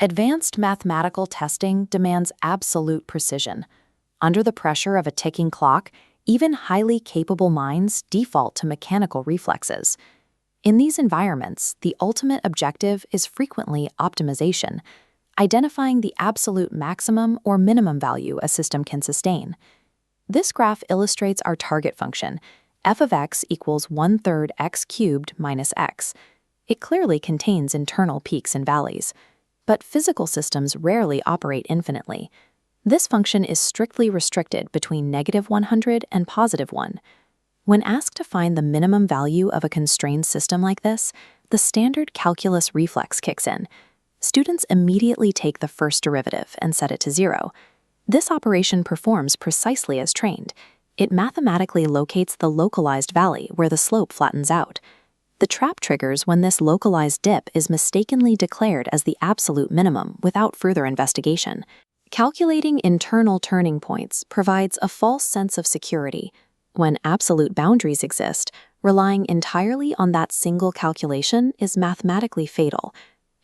Advanced mathematical testing demands absolute precision. Under the pressure of a ticking clock, even highly capable minds default to mechanical reflexes. In these environments, the ultimate objective is frequently optimization, identifying the absolute maximum or minimum value a system can sustain. This graph illustrates our target function, f of x equals 1/3 x cubed minus x. It clearly contains internal peaks and valleys. But physical systems rarely operate infinitely. This function is strictly restricted between -100 and +1. When asked to find the minimum value of a constrained system like this, the standard calculus reflex kicks in. Students immediately take the first derivative and set it to 0. This operation performs precisely as trained. It mathematically locates the localized valley where the slope flattens out. The trap triggers when this localized dip is mistakenly declared as the absolute minimum without further investigation. Calculating internal turning points provides a false sense of security. When absolute boundaries exist, relying entirely on that single calculation is mathematically fatal.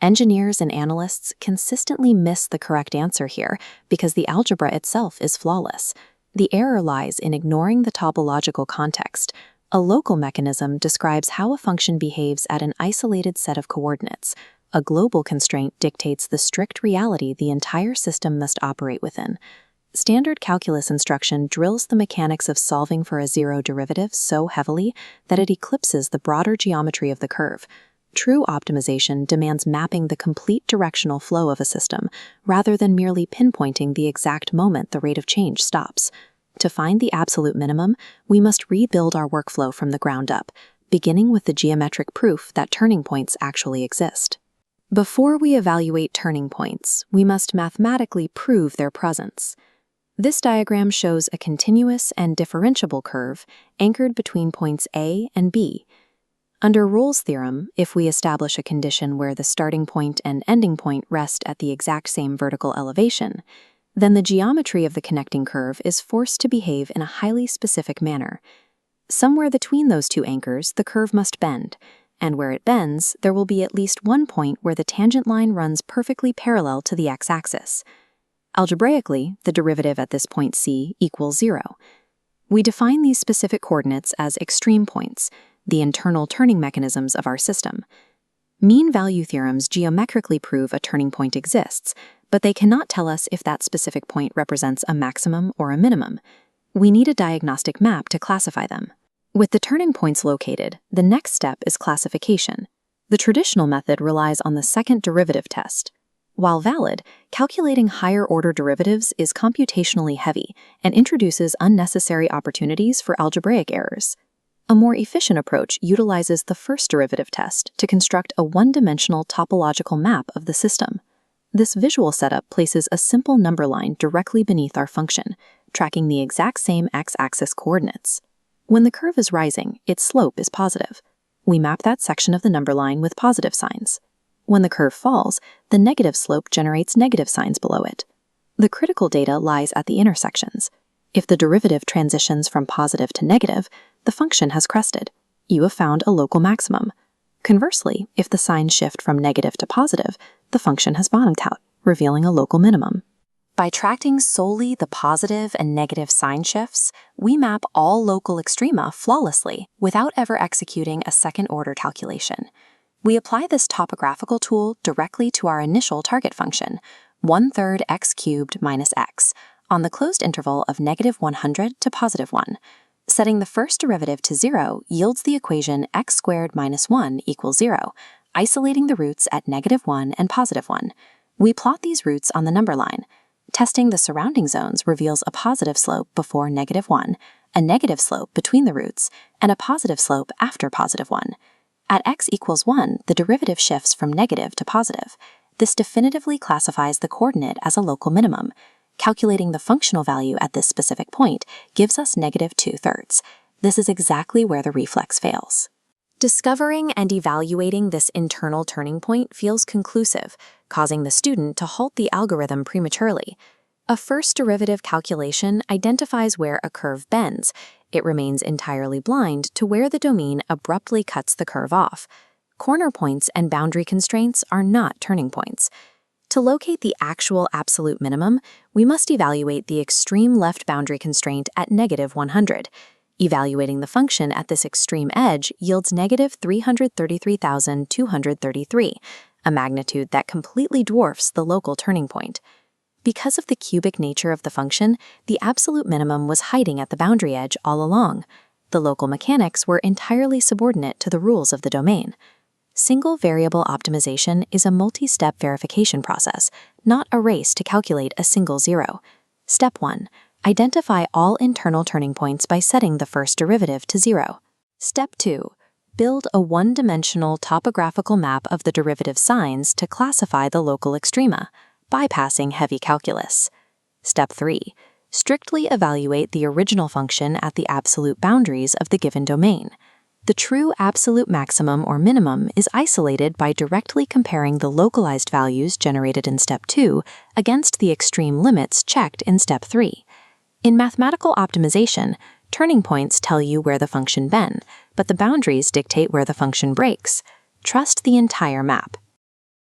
Engineers and analysts consistently miss the correct answer here because the algebra itself is flawless. The error lies in ignoring the topological context. A local mechanism describes how a function behaves at an isolated set of coordinates. A global constraint dictates the strict reality the entire system must operate within. Standard calculus instruction drills the mechanics of solving for a zero derivative so heavily that it eclipses the broader geometry of the curve. True optimization demands mapping the complete directional flow of a system, rather than merely pinpointing the exact moment the rate of change stops. To find the absolute minimum, we must rebuild our workflow from the ground up, beginning with the geometric proof that turning points actually exist. Before we evaluate turning points, we must mathematically prove their presence. This diagram shows a continuous and differentiable curve anchored between points A and B. Under Rolle's theorem, if we establish a condition where the starting point and ending point rest at the exact same vertical elevation, then the geometry of the connecting curve is forced to behave in a highly specific manner. Somewhere between those two anchors, the curve must bend, and where it bends, there will be at least one point where the tangent line runs perfectly parallel to the x-axis. Algebraically, the derivative at this point C equals 0. We define these specific coordinates as extreme points, the internal turning mechanisms of our system. Mean value theorems geometrically prove a turning point exists, but they cannot tell us if that specific point represents a maximum or a minimum. We need a diagnostic map to classify them. With the turning points located, the next step is classification. The traditional method relies on the second derivative test. While valid, calculating higher-order derivatives is computationally heavy and introduces unnecessary opportunities for algebraic errors. A more efficient approach utilizes the first derivative test to construct a one-dimensional topological map of the system. This visual setup places a simple number line directly beneath our function, tracking the exact same x-axis coordinates. When the curve is rising, its slope is positive. We map that section of the number line with positive signs. When the curve falls, the negative slope generates negative signs below it. The critical data lies at the intersections. If the derivative transitions from positive to negative, the function has crested. You have found a local maximum. Conversely, if the signs shift from negative to positive, the function has bottomed out, revealing a local minimum. By tracking solely the positive and negative sign shifts, we map all local extrema flawlessly without ever executing a second-order calculation. We apply this topographical tool directly to our initial target function, 1/3 x cubed minus x, on the closed interval of -100 to +1. Setting the first derivative to 0 yields the equation x squared minus 1 equals 0, isolating the roots at -1 and +1. We plot these roots on the number line. Testing the surrounding zones reveals a positive slope before -1, a negative slope between the roots, and a positive slope after +1. At x equals 1, the derivative shifts from negative to positive. This definitively classifies the coordinate as a local minimum. Calculating the functional value at this specific point gives us -2/3. This is exactly where the reflex fails. Discovering and evaluating this internal turning point feels conclusive, causing the student to halt the algorithm prematurely. A first derivative calculation identifies where a curve bends. It remains entirely blind to where the domain abruptly cuts the curve off. Corner points and boundary constraints are not turning points. To locate the actual absolute minimum, we must evaluate the extreme left boundary constraint at -100. Evaluating the function at this extreme edge yields -333,233, a magnitude that completely dwarfs the local turning point. Because of the cubic nature of the function, the absolute minimum was hiding at the boundary edge all along. The local mechanics were entirely subordinate to the rules of the domain. Single variable optimization is a multi-step verification process, not a race to calculate a single zero. Step 1. Identify all internal turning points by setting the first derivative to 0. Step 2. Build a one-dimensional topographical map of the derivative signs to classify the local extrema, bypassing heavy calculus. Step 3. Strictly evaluate the original function at the absolute boundaries of the given domain. The true absolute maximum or minimum is isolated by directly comparing the localized values generated in Step 2 against the extreme limits checked in Step 3. In mathematical optimization, turning points tell you where the function bends, but the boundaries dictate where the function breaks. Trust the entire map.